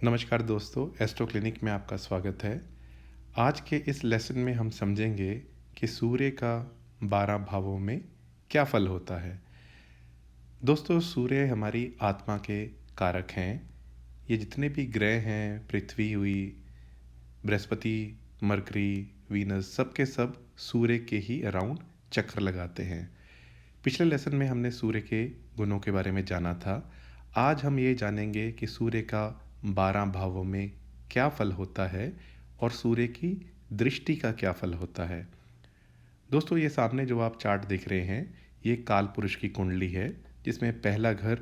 नमस्कार दोस्तों, astro clinic में आपका स्वागत है। आज के इस लेसन में हम समझेंगे कि सूर्य का 12 भावों में क्या फल होता है। दोस्तों, सूर्य हमारी आत्मा के कारक हैं। ये जितने भी ग्रह हैं, पृथ्वी हुई, बृहस्पति, मरकरी, वीनस, सब के सब सूर्य के ही अराउंड चक्कर लगाते हैं। पिछले लेसन में हमने सूर्य के गुणों के बारे में जाना था। आज हम ये जानेंगे कि सूर्य का 12 भावों में क्या फल होता है और सूर्य की दृष्टि का क्या फल होता है। दोस्तों, ये सामने जो आप चार्ट देख रहे हैं, ये काल पुरुष की कुंडली है, जिसमें पहला घर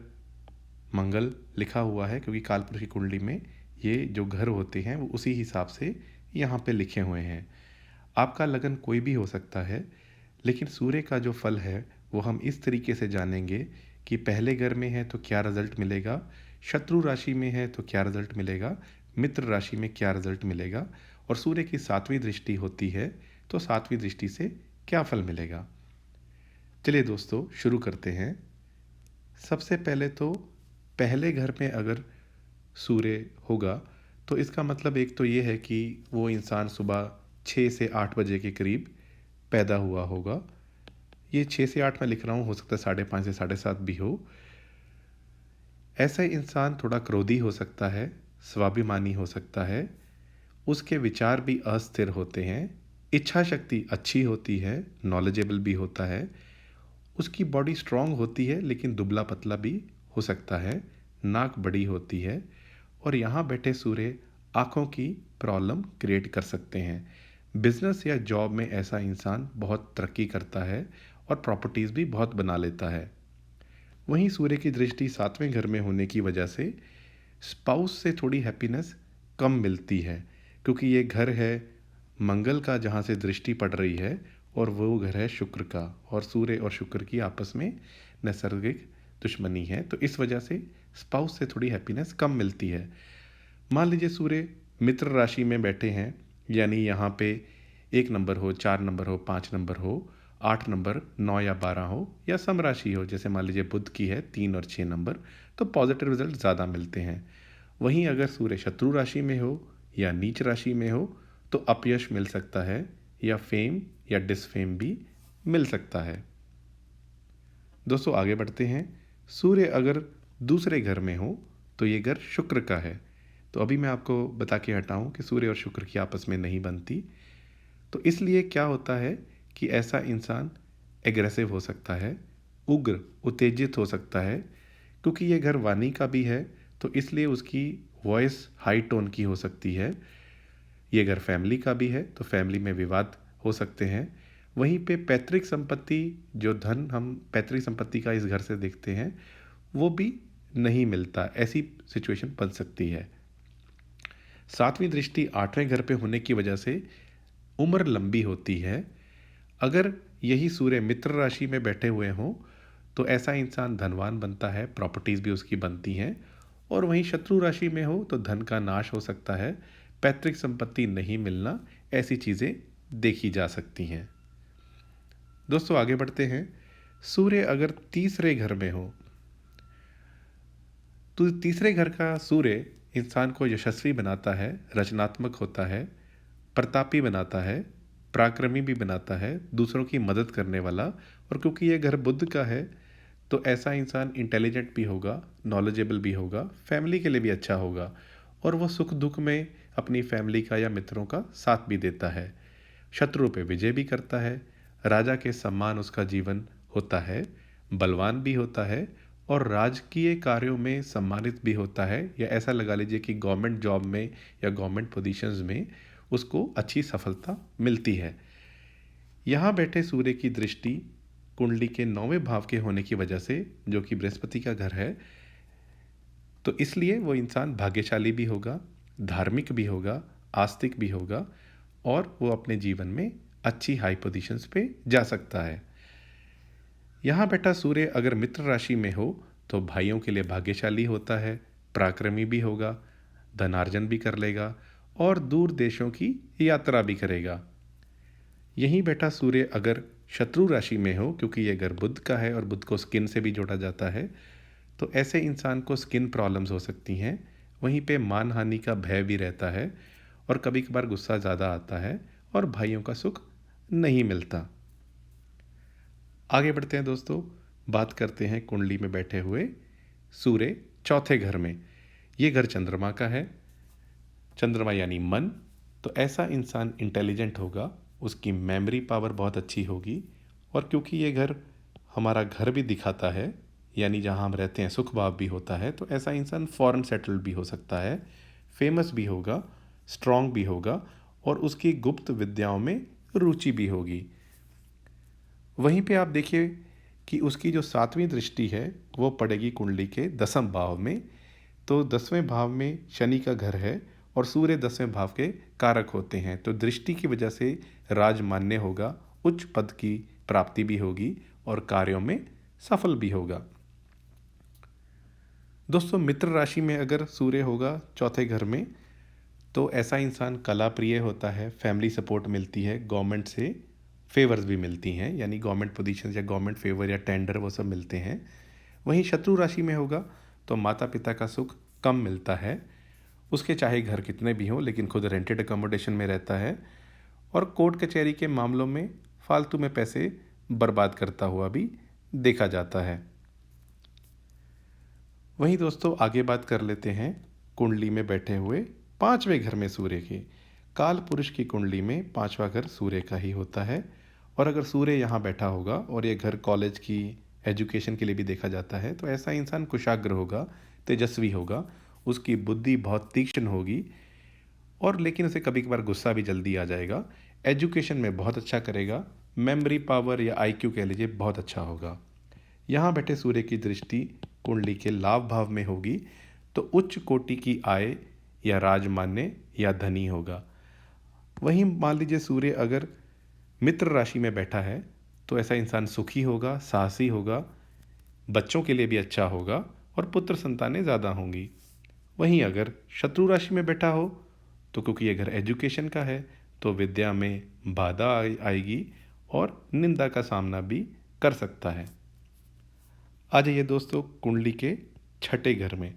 मंगल लिखा हुआ है, क्योंकि काल पुरुष की कुंडली में ये जो घर होते हैं वो उसी हिसाब से यहाँ पे लिखे हुए हैं। आपका लगन कोई भी हो सकता है, लेकिन सूर्य का जो फल है वो हम इस तरीके से जानेंगे कि पहले घर में है तो क्या रिजल्ट मिलेगा, शत्रु राशि में है तो क्या रिजल्ट मिलेगा, मित्र राशि में क्या रिजल्ट मिलेगा, और सूर्य की 7वीं दृष्टि होती है तो 7वीं दृष्टि से क्या फल मिलेगा। चलिए दोस्तों, शुरू करते हैं। सबसे पहले तो पहले घर में अगर सूर्य होगा तो इसका मतलब एक तो ये है कि वो इंसान सुबह 6 से 8 बजे के करीब पैदा हुआ होगा। ये 6 से 8 मैं लिख रहा हूँ, हो सकता है 5:30 से 7:30 भी हो। ऐसा इंसान थोड़ा क्रोधी हो सकता है, स्वाभिमानी हो सकता है, उसके विचार भी अस्थिर होते हैं, इच्छा शक्ति अच्छी होती है, नॉलेजेबल भी होता है, उसकी बॉडी स्ट्रांग होती है लेकिन दुबला पतला भी हो सकता है, नाक बड़ी होती है, और यहाँ बैठे सूर्य आँखों की प्रॉब्लम क्रिएट कर सकते हैं। बिजनेस या जॉब में ऐसा इंसान बहुत तरक्की करता है और प्रॉपर्टीज़ भी बहुत बना लेता है। वहीं सूर्य की दृष्टि 7वें घर में होने की वजह से स्पाउस से थोड़ी हैप्पीनेस कम मिलती है, क्योंकि ये घर है मंगल का जहाँ से दृष्टि पड़ रही है, और वो घर है शुक्र का, और सूर्य और शुक्र की आपस में नैसर्गिक दुश्मनी है, तो इस वजह से स्पाउस से थोड़ी हैप्पीनेस कम मिलती है। मान लीजिए सूर्य मित्र राशि में बैठे हैं, यानी यहाँ पे 1 नंबर हो, 4 नंबर हो, 5 नंबर हो, 8 नंबर, 9 या 12 हो, या सम राशि हो, जैसे मान लीजिए बुध की है 3 और 6 नंबर, तो पॉजिटिव रिजल्ट ज़्यादा मिलते हैं। वहीं अगर सूर्य शत्रु राशि में हो या नीच राशि में हो तो अपयश मिल सकता है, या फेम या डिसफेम भी मिल सकता है। दोस्तों, आगे बढ़ते हैं। सूर्य अगर दूसरे घर में हो तो ये घर शुक्र का है। तो अभी मैं आपको बता के हटाऊं कि सूर्य और शुक्र की आपस में नहीं बनती। तो इसलिए क्या होता है कि ऐसा इंसान एग्रेसिव हो सकता है, उग्र उत्तेजित हो सकता है, क्योंकि ये घर वाणी का भी है, तो इसलिए उसकी वॉइस हाई टोन की हो सकती है। ये घर फैमिली का भी है तो फैमिली में विवाद हो सकते हैं। वहीं पे पैतृक संपत्ति, जो धन हम पैतृक संपत्ति का इस घर से देखते हैं, वो भी नहीं मिलता, ऐसी सिचुएशन बन सकती है। 7वीं दृष्टि 8वें घर पे होने की वजह से उम्र लंबी होती है। अगर यही सूर्य मित्र राशि में बैठे हुए हों तो ऐसा इंसान धनवान बनता है, प्रॉपर्टीज़ भी उसकी बनती हैं, और वहीं शत्रु राशि में हो तो धन का नाश हो सकता है, पैतृक संपत्ति नहीं मिलना, ऐसी चीज़ें देखी जा सकती हैं। दोस्तों, आगे बढ़ते हैं। सूर्य अगर तीसरे घर में हो तो तीसरे घर का सूर्य इंसान को यशस्वी बनाता है, रचनात्मक होता है, प्रतापी बनाता है, पराक्रमी भी बनाता है, दूसरों की मदद करने वाला, और क्योंकि ये घर बुध का है तो ऐसा इंसान इंटेलिजेंट भी होगा, नॉलेजेबल भी होगा, फैमिली के लिए भी अच्छा होगा, और वो सुख दुख में अपनी फैमिली का या मित्रों का साथ भी देता है, शत्रुओं पे विजय भी करता है, राजा के सम्मान उसका जीवन होता है, बलवान भी होता है, और राजकीय कार्यों में सम्मानित भी होता है, या ऐसा लगा लीजिए कि गवर्नमेंट जॉब में या गवर्नमेंट पोजीशंस में उसको अच्छी सफलता मिलती है। यहाँ बैठे सूर्य की दृष्टि कुंडली के 9वें भाव के होने की वजह से, जो कि बृहस्पति का घर है, तो इसलिए वो इंसान भाग्यशाली भी होगा, धार्मिक भी होगा, आस्तिक भी होगा, और वो अपने जीवन में अच्छी हाई पोजीशंस पे जा सकता है। यहाँ बैठा सूर्य अगर मित्र राशि में हो तो भाइयों के लिए भाग्यशाली होता है, पराक्रमी भी होगा, धनार्जन भी कर लेगा, और दूर देशों की यात्रा भी करेगा। यहीं बैठा सूर्य अगर शत्रु राशि में हो, क्योंकि ये घर बुध का है और बुध को स्किन से भी जोड़ा जाता है, तो ऐसे इंसान को स्किन प्रॉब्लम्स हो सकती हैं, वहीं पे मानहानि का भय भी रहता है और कभी कभार गुस्सा ज़्यादा आता है और भाइयों का सुख नहीं मिलता। आगे बढ़ते हैं दोस्तों, बात करते हैं कुंडली में बैठे हुए सूर्य चौथे घर में। ये घर चंद्रमा का है। चंद्रमा यानी मन। तो ऐसा इंसान इंटेलिजेंट होगा, उसकी मेमोरी पावर बहुत अच्छी होगी। और क्योंकि ये घर हमारा घर भी दिखाता है, यानी जहाँ हम रहते हैं सुख भाव भी होता है, तो ऐसा इंसान फॉरेन सेटल्ड भी हो सकता है, फेमस भी होगा, स्ट्रांग भी होगा और उसकी गुप्त विद्याओं में रुचि भी होगी। वहीं पे आप देखिए कि उसकी जो 7वीं दृष्टि है वो पड़ेगी कुंडली के 10वें भाव में। तो 10वें भाव में शनि का घर है और सूर्य 10वें भाव के कारक होते हैं। तो दृष्टि की वजह से राजमान्य होगा, उच्च पद की प्राप्ति भी होगी और कार्यों में सफल भी होगा। दोस्तों, मित्र राशि में अगर सूर्य होगा चौथे घर में, तो ऐसा इंसान कला प्रिय होता है, फैमिली सपोर्ट मिलती है, गवर्नमेंट से फेवर्स भी मिलती हैं, यानी गवर्नमेंट पोजीशन या गवर्नमेंट फेवर या टेंडर वो सब मिलते हैं। वहीं शत्रु राशि में होगा तो माता पिता का सुख कम मिलता है, उसके चाहे घर कितने भी हों लेकिन खुद रेंटेड अकोमोडेशन में रहता है और कोर्ट कचहरी के मामलों में फालतू में पैसे बर्बाद करता हुआ भी देखा जाता है। वहीं दोस्तों, आगे बात कर लेते हैं कुंडली में बैठे हुए 5वें घर में सूर्य की। काल पुरुष की कुंडली में 5वां घर सूर्य का ही होता है और अगर सूर्य यहाँ बैठा होगा और ये घर कॉलेज की एजुकेशन के लिए भी देखा जाता है, तो ऐसा इंसान कुशाग्र होगा, तेजस्वी होगा, उसकी बुद्धि बहुत तीक्ष्ण होगी और लेकिन उसे कभी कभार गुस्सा भी जल्दी आ जाएगा। एजुकेशन में बहुत अच्छा करेगा, मेमोरी पावर या आईक्यू कह लीजिए बहुत अच्छा होगा। यहाँ बैठे सूर्य की दृष्टि कुंडली के लाभ भाव में होगी तो उच्च कोटि की आय या राजमान्य या धनी होगा। वहीं मान लीजिए सूर्य अगर मित्र राशि में बैठा है तो ऐसा इंसान सुखी होगा, साहसी होगा, बच्चों के लिए भी अच्छा होगा और पुत्र संतानें ज़्यादा होंगी। वहीं अगर शत्रु राशि में बैठा हो तो क्योंकि ये घर एजुकेशन का है तो विद्या में बाधा आएगी और निंदा का सामना भी कर सकता है। आ जाइए दोस्तों कुंडली के छठे घर में।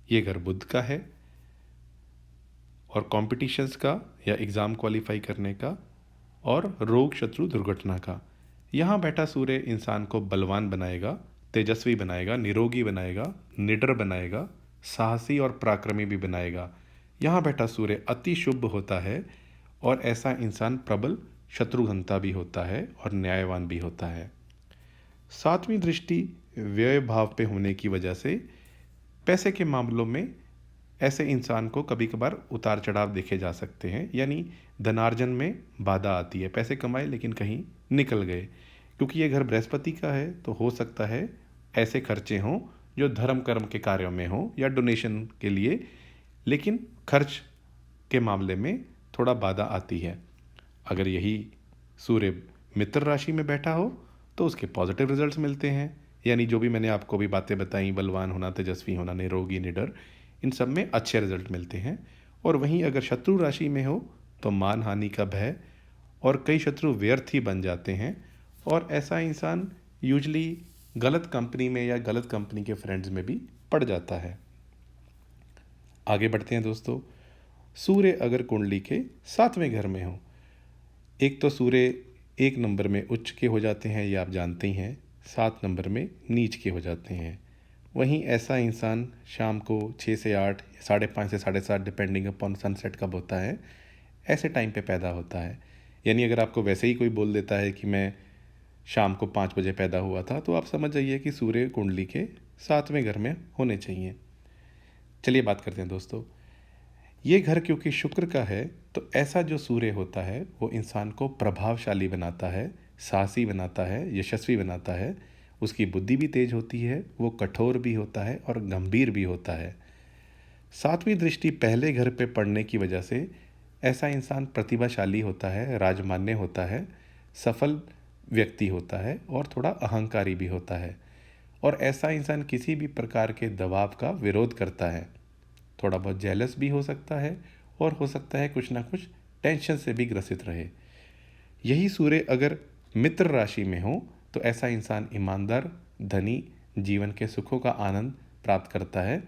ये घर बुध का है और कॉम्पिटिशन्स का या एग्ज़ाम क्वालिफाई करने का और रोग शत्रु दुर्घटना का। यहाँ बैठा सूर्य इंसान को बलवान बनाएगा, तेजस्वी बनाएगा, निरोगी बनाएगा, निडर बनाएगा, साहसी और पराक्रमी भी बनाएगा। यहाँ बैठा सूर्य अति शुभ होता है और ऐसा इंसान प्रबल शत्रुघ्नता भी होता है और न्यायवान भी होता है। 7वीं दृष्टि व्यय भाव पे होने की वजह से पैसे के मामलों में ऐसे इंसान को कभी कभार उतार चढ़ाव देखे जा सकते हैं, यानी धनार्जन में बाधा आती है, पैसे कमाए लेकिन कहीं निकल गए। क्योंकि ये घर बृहस्पति का है तो हो सकता है ऐसे खर्चे हों जो धर्म कर्म के कार्यों में हों या डोनेशन के लिए, लेकिन खर्च के मामले में थोड़ा बाधा आती है। अगर यही सूर्य मित्र राशि में बैठा हो तो उसके पॉजिटिव रिजल्ट्स मिलते हैं, यानी जो भी मैंने आपको भी बातें बताई, बलवान होना, तेजस्वी होना, निरोगी, निडर, इन सब में अच्छे रिजल्ट मिलते हैं। और वहीं अगर शत्रु राशि में हो तो मान हानि का भय और कई शत्रु व्यर्थ ही बन जाते हैं और ऐसा इंसान यूजली गलत कंपनी में या गलत कंपनी के फ्रेंड्स में भी पड़ जाता है। आगे बढ़ते हैं दोस्तों, सूर्य अगर कुंडली के 7वें घर में हो, एक तो सूर्य 1 नंबर में उच्च के हो जाते हैं, ये आप जानते ही हैं, 7 नंबर में नीच के हो जाते हैं। वहीं ऐसा इंसान शाम को 6 से 8, 5:30 से 7:30 डिपेंडिंग अपॉन सनसेट कब होता है, ऐसे टाइम पे पैदा होता है। यानी अगर आपको वैसे ही कोई बोल देता है कि मैं शाम को 5 बजे पैदा हुआ था, तो आप समझ जाइए कि सूर्य कुंडली के 7वें घर में होने चाहिए। चलिए बात करते हैं दोस्तों, ये घर क्योंकि शुक्र का है तो ऐसा जो सूर्य होता है वो इंसान को प्रभावशाली बनाता है, साहसी बनाता है, यशस्वी बनाता है, उसकी बुद्धि भी तेज होती है, वो कठोर भी होता है और गंभीर भी होता है। 7वीं दृष्टि पहले घर पे पड़ने की वजह से ऐसा इंसान प्रतिभाशाली होता है, राजमान्य होता है, सफल व्यक्ति होता है और थोड़ा अहंकारी भी होता है। और ऐसा इंसान किसी भी प्रकार के दबाव का विरोध करता है, थोड़ा बहुत जेलस भी हो सकता है और हो सकता है कुछ ना कुछ टेंशन से भी ग्रसित रहे। यही सूर्य अगर मित्र राशि में हो तो ऐसा इंसान ईमानदार, धनी, जीवन के सुखों का आनंद प्राप्त करता है।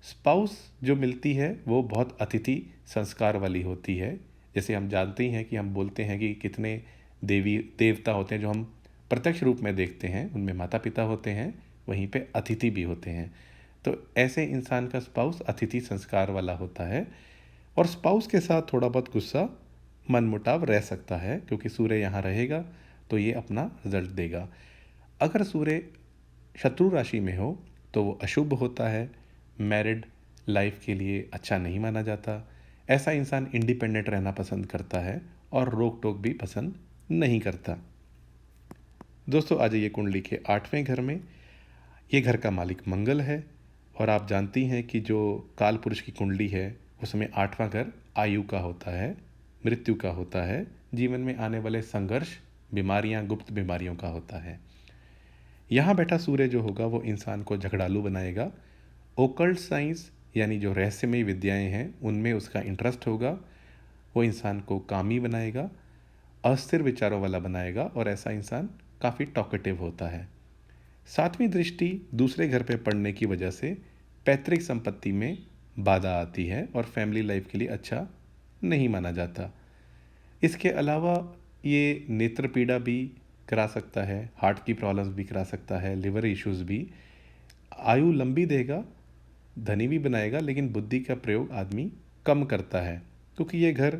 स्पाउस जो मिलती है वो बहुत अतिथि संस्कार वाली होती है। जैसे हम जानते ही हैं कि हम बोलते हैं कि कितने देवी देवता होते हैं जो हम प्रत्यक्ष रूप में देखते हैं, उनमें माता पिता होते हैं, वहीं पे अतिथि भी होते हैं। तो ऐसे इंसान का स्पाउस अतिथि संस्कार वाला होता है और स्पाउस के साथ थोड़ा बहुत गुस्सा मनमुटाव रह सकता है, क्योंकि सूर्य यहाँ रहेगा तो ये अपना रिजल्ट देगा। अगर सूर्य शत्रु राशि में हो तो वो अशुभ होता है, मैरिड लाइफ के लिए अच्छा नहीं माना जाता। ऐसा इंसान इंडिपेंडेंट रहना पसंद करता है और रोक टोक भी पसंद नहीं करता। दोस्तों, आ जाइए कुंडली के 8वें घर में। ये घर का मालिक मंगल है और आप जानती हैं कि जो काल पुरुष की कुंडली है उसमें 8वां घर आयु का होता है, मृत्यु का होता है, जीवन में आने वाले संघर्ष, बीमारियां, गुप्त बीमारियों का होता है। यहाँ बैठा सूर्य जो होगा वो इंसान को झगड़ालू बनाएगा। ओकल्ट साइंस यानी जो रहस्यमय विद्याएं हैं उनमें उसका इंटरेस्ट होगा। वो इंसान को कामी बनाएगा, अस्थिर विचारों वाला बनाएगा और ऐसा इंसान काफ़ी टॉकेटिव होता है। 7वीं दृष्टि दूसरे घर पे पड़ने की वजह से पैतृक संपत्ति में बाधा आती है और फैमिली लाइफ के लिए अच्छा नहीं माना जाता। इसके अलावा ये नेत्र पीड़ा भी करा सकता है, हार्ट की प्रॉब्लम्स भी करा सकता है, लिवर इश्यूज भी। आयु लंबी देगा, धनी भी बनाएगा, लेकिन बुद्धि का प्रयोग आदमी कम करता है, क्योंकि ये घर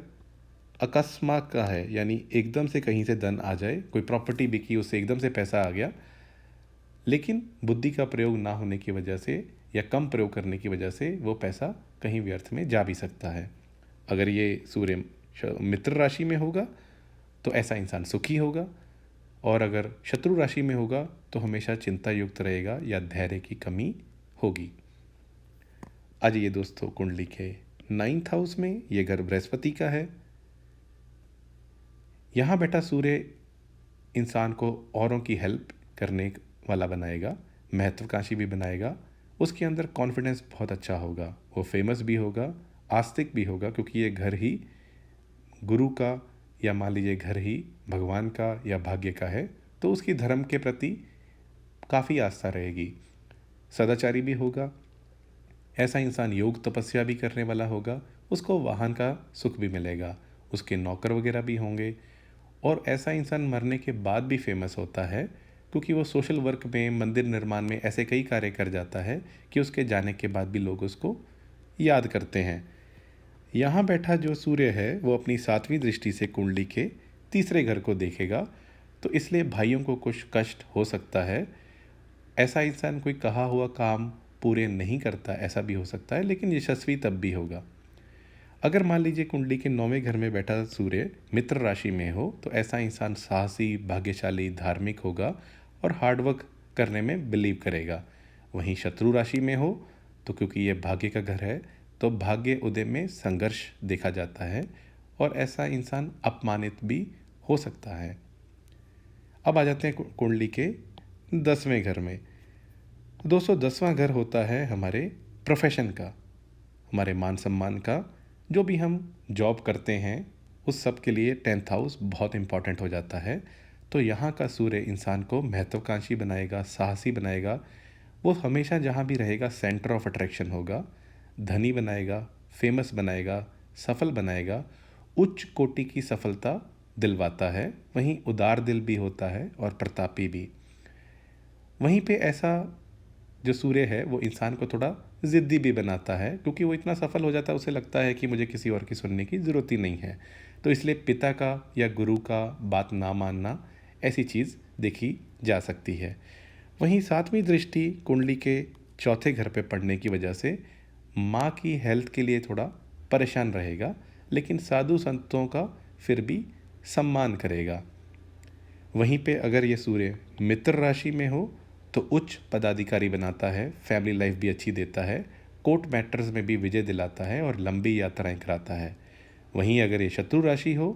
अकस्मात का है, यानी एकदम से कहीं से धन आ जाए, कोई प्रॉपर्टी बिकी उससे एकदम से पैसा आ गया, लेकिन बुद्धि का प्रयोग ना होने की वजह से या कम प्रयोग करने की वजह से वो पैसा कहीं व्यर्थ में जा भी सकता है। अगर ये सूर्य मित्र राशि में होगा तो ऐसा इंसान सुखी होगा, और अगर शत्रु राशि में होगा तो हमेशा चिंता युक्त रहेगा या धैर्य की कमी होगी। आज ये दोस्तों कुंडली के 9th हाउस में ये घर बृहस्पति का है। यहाँ बैठा सूर्य इंसान को औरों की हेल्प करने वाला बनाएगा, महत्वाकांक्षी भी बनाएगा। उसके अंदर कॉन्फिडेंस बहुत अच्छा होगा, वो फेमस भी होगा, आस्तिक भी होगा, क्योंकि ये घर ही गुरु का या मान लीजिए घर ही भगवान का या भाग्य का है, तो उसकी धर्म के प्रति काफ़ी आस्था रहेगी। सदाचारी भी होगा, ऐसा इंसान योग तपस्या भी करने वाला होगा, उसको वाहन का सुख भी मिलेगा, उसके नौकर वगैरह भी होंगे। और ऐसा इंसान मरने के बाद भी फेमस होता है, क्योंकि वो सोशल वर्क में, मंदिर निर्माण में ऐसे कई कार्य कर जाता है कि उसके जाने के बाद भी लोग उसको याद करते हैं। यहाँ बैठा जो सूर्य है वो अपनी 7वीं दृष्टि से कुंडली के 3रे घर को देखेगा, तो इसलिए भाइयों को कुछ कष्ट हो सकता है। ऐसा इंसान कोई कहा हुआ काम पूरे नहीं करता, ऐसा भी हो सकता है, लेकिन यशस्वी तब भी होगा। अगर मान लीजिए कुंडली के 9वें घर में बैठा सूर्य मित्र राशि में हो तो ऐसा इंसान साहसी, भाग्यशाली, धार्मिक होगा और हार्डवर्क करने में बिलीव करेगा। वहीं शत्रु राशि में हो तो क्योंकि ये भाग्य का घर है तो भाग्य उदय में संघर्ष देखा जाता है और ऐसा इंसान अपमानित भी हो सकता है। अब आ जाते हैं कुंडली के 10वें घर में। दोस्तों, 10वां घर होता है हमारे प्रोफेशन का, हमारे मान सम्मान का। जो भी हम जॉब करते हैं उस सब के लिए 10th हाउस बहुत इम्पॉर्टेंट हो जाता है। तो यहाँ का सूर्य इंसान को महत्वाकांक्षी बनाएगा, साहसी बनाएगा। वो हमेशा जहाँ भी रहेगा सेंटर ऑफ अट्रैक्शन होगा, धनी बनाएगा, फेमस बनाएगा, सफल बनाएगा, उच्च कोटि की सफलता दिलवाता है। वहीं उदार दिल भी होता है और प्रतापी भी। वहीं पे ऐसा जो सूर्य है वो इंसान को थोड़ा ज़िद्दी भी बनाता है, क्योंकि वो इतना सफल हो जाता है उसे लगता है कि मुझे किसी और की सुनने की ज़रूरत ही नहीं है। तो इसलिए पिता का या गुरु का बात ना मानना, ऐसी चीज़ देखी जा सकती है। वहीं 7वीं दृष्टि कुंडली के 4थे घर पे पड़ने की वजह से माँ की हेल्थ के लिए थोड़ा परेशान रहेगा, लेकिन साधु संतों का फिर भी सम्मान करेगा। वहीं पे अगर ये सूर्य मित्र राशि में हो तो उच्च पदाधिकारी बनाता है, फैमिली लाइफ भी अच्छी देता है, कोर्ट मैटर्स में भी विजय दिलाता है और लंबी यात्राएं कराता है। वहीं अगर ये शत्रु राशि हो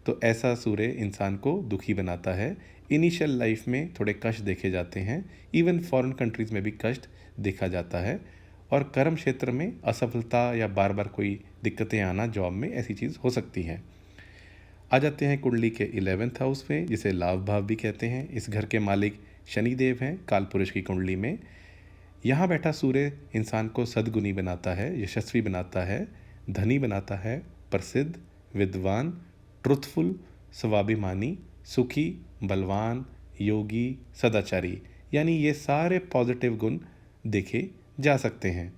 तो ऐसा सूर्य इंसान को दुखी बनाता है। इनिशियल लाइफ में थोड़े कष्ट देखे जाते हैं, इवन फॉरेन कंट्रीज़ में भी कष्ट देखा जाता है, और कर्म क्षेत्र में असफलता या बार बार कोई दिक्कतें आना जॉब में, ऐसी चीज़ हो सकती है। आ जाते हैं कुंडली के 11th हाउस में, जिसे लाभ भाव भी कहते हैं। इस घर के मालिक शनिदेव हैं कालपुरुष की कुंडली में। यहाँ बैठा सूर्य इंसान को सद्गुणी बनाता है, यशस्वी बनाता है, धनी बनाता है, प्रसिद्ध, विद्वान, ट्रुथफुल, स्वाभिमानी, सुखी, बलवान, योगी, सदाचारी, यानी ये सारे पॉजिटिव गुण देखे जा सकते हैं।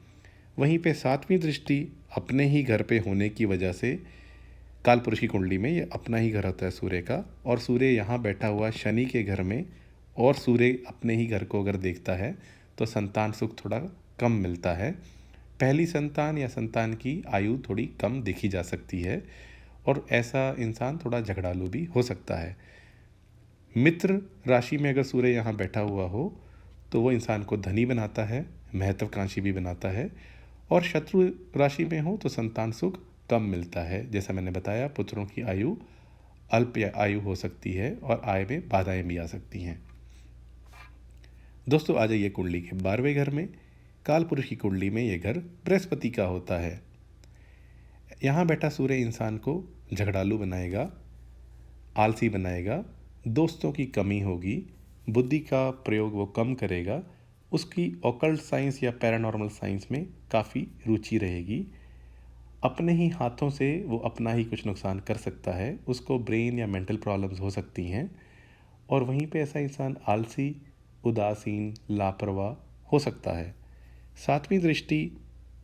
वहीं पे सातवीं दृष्टि अपने ही घर पे होने की वजह से कालपुरुष की कुंडली में ये अपना ही घर होता है सूर्य का, और सूर्य यहाँ बैठा हुआ शनि के घर में, और सूर्य अपने ही घर को अगर देखता है तो संतान सुख थोड़ा कम मिलता है। पहली संतान या संतान की आयु थोड़ी कम देखी जा सकती है, और ऐसा इंसान थोड़ा झगड़ालू भी हो सकता है। मित्र राशि में अगर सूर्य यहाँ बैठा हुआ हो तो वो इंसान को धनी बनाता है, महत्वाकांक्षी भी बनाता है, और शत्रु राशि में हो तो संतान सुख कम मिलता है। जैसा मैंने बताया, पुत्रों की आयु अल्प या आयु हो सकती है और आय में बाधाएं भी आ सकती हैं। दोस्तों, आ जाइए कुंडली के 12वें घर में। कालपुरुष की कुंडली में ये घर बृहस्पति का होता है। यहाँ बैठा सूर्य इंसान को झगड़ालू बनाएगा, आलसी बनाएगा, दोस्तों की कमी होगी, बुद्धि का प्रयोग वो कम करेगा, उसकी ऑकल्ट साइंस या पैरानॉर्मल साइंस में काफ़ी रुचि रहेगी, अपने ही हाथों से वो अपना ही कुछ नुकसान कर सकता है, उसको ब्रेन या मेंटल प्रॉब्लम्स हो सकती हैं, और वहीं पे ऐसा इंसान आलसी, उदासीन, लापरवाह हो सकता है। सातवीं दृष्टि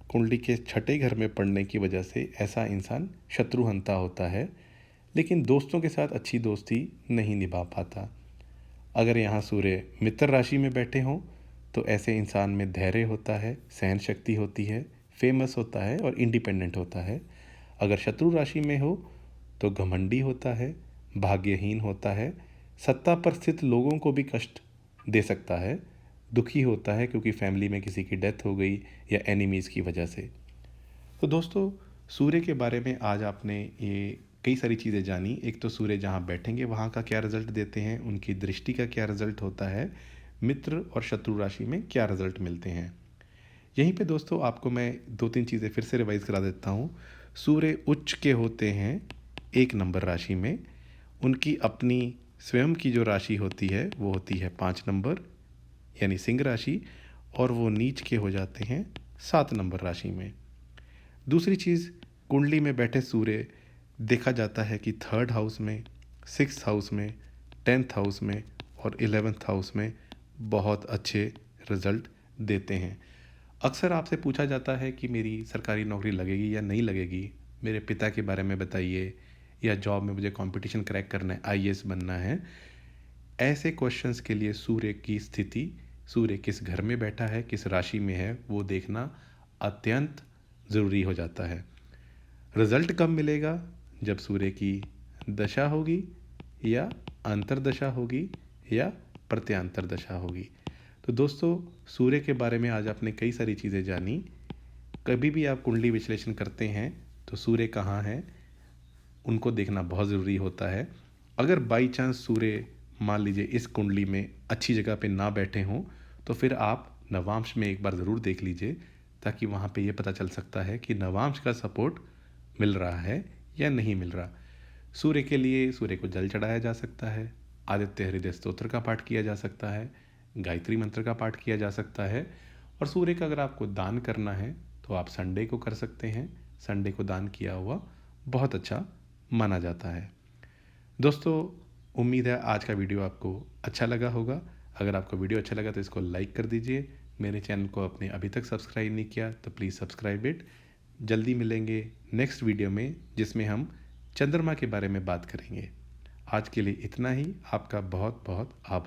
कुंडली के छठे घर में पड़ने की वजह से ऐसा इंसान शत्रुहंता होता है, लेकिन दोस्तों के साथ अच्छी दोस्ती नहीं निभा पाता। अगर यहाँ सूर्य मित्र राशि में बैठे हों तो ऐसे इंसान में धैर्य होता है, सहन शक्ति होती है, फेमस होता है और इंडिपेंडेंट होता है। अगर शत्रु राशि में हो तो घमंडी होता है, भाग्यहीन होता है, सत्ता पर स्थित लोगों को भी कष्ट दे सकता है, दुखी होता है क्योंकि फैमिली में किसी की डेथ हो गई या एनिमीज़ की वजह से। तो दोस्तों, सूर्य के बारे में आज आपने ये कई सारी चीज़ें जानी। एक तो सूर्य जहाँ बैठेंगे वहाँ का क्या रिजल्ट देते हैं, उनकी दृष्टि का क्या रिजल्ट होता है, मित्र और शत्रु राशि में क्या रिजल्ट मिलते हैं। यहीं पे दोस्तों आपको मैं 2-3 चीज़ें फिर से रिवाइज़ करा देता हूँ। सूर्य उच्च के होते हैं 1 नंबर राशि में, उनकी अपनी स्वयं की जो राशि होती है वो होती है 5 नंबर यानी सिंह राशि, और वो नीच के हो जाते हैं 7 नंबर राशि में। दूसरी चीज़, कुंडली में बैठे सूर्य देखा जाता है कि 3rd हाउस में, 6th हाउस में, 10th हाउस में और 11th हाउस में बहुत अच्छे रिजल्ट देते हैं। अक्सर आपसे पूछा जाता है कि मेरी सरकारी नौकरी लगेगी या नहीं लगेगी, मेरे पिता के बारे में बताइए, या जॉब में मुझे कंपटीशन क्रैक करना है, आईएएस बनना है। ऐसे क्वेश्चंस के लिए सूर्य की स्थिति, सूर्य किस घर में बैठा है, किस राशि में है, वो देखना अत्यंत ज़रूरी हो जाता है। रिजल्ट कब मिलेगा? जब सूर्य की दशा होगी या अंतर्दशा होगी या प्रत्यांतर दशा होगी। तो दोस्तों, सूर्य के बारे में आज आपने कई सारी चीज़ें जानी। कभी भी आप कुंडली विश्लेषण करते हैं तो सूर्य कहाँ है उनको देखना बहुत ज़रूरी होता है। अगर बाई चांस सूर्य मान लीजिए इस कुंडली में अच्छी जगह पे ना बैठे हों तो फिर आप नवांश में एक बार ज़रूर देख लीजिए, ताकि वहाँ पे ये पता चल सकता है कि नवांश का सपोर्ट मिल रहा है या नहीं मिल रहा। सूर्य के लिए सूर्य को जल चढ़ाया जा सकता है, आदित्य हृदय स्तोत्र का पाठ किया जा सकता है, गायत्री मंत्र का पाठ किया जा सकता है, और सूर्य का अगर आपको दान करना है तो आप संडे को कर सकते हैं। संडे को दान किया हुआ बहुत अच्छा माना जाता है। दोस्तों, उम्मीद है आज का वीडियो आपको अच्छा लगा होगा। अगर आपको वीडियो अच्छा लगा तो इसको लाइक कर दीजिए। मेरे चैनल को आपने अभी तक सब्सक्राइब नहीं किया तो प्लीज़ सब्सक्राइब इट। जल्दी मिलेंगे नेक्स्ट वीडियो में जिसमें हम चंद्रमा के बारे में बात करेंगे। आज के लिए इतना ही। आपका बहुत बहुत आभार।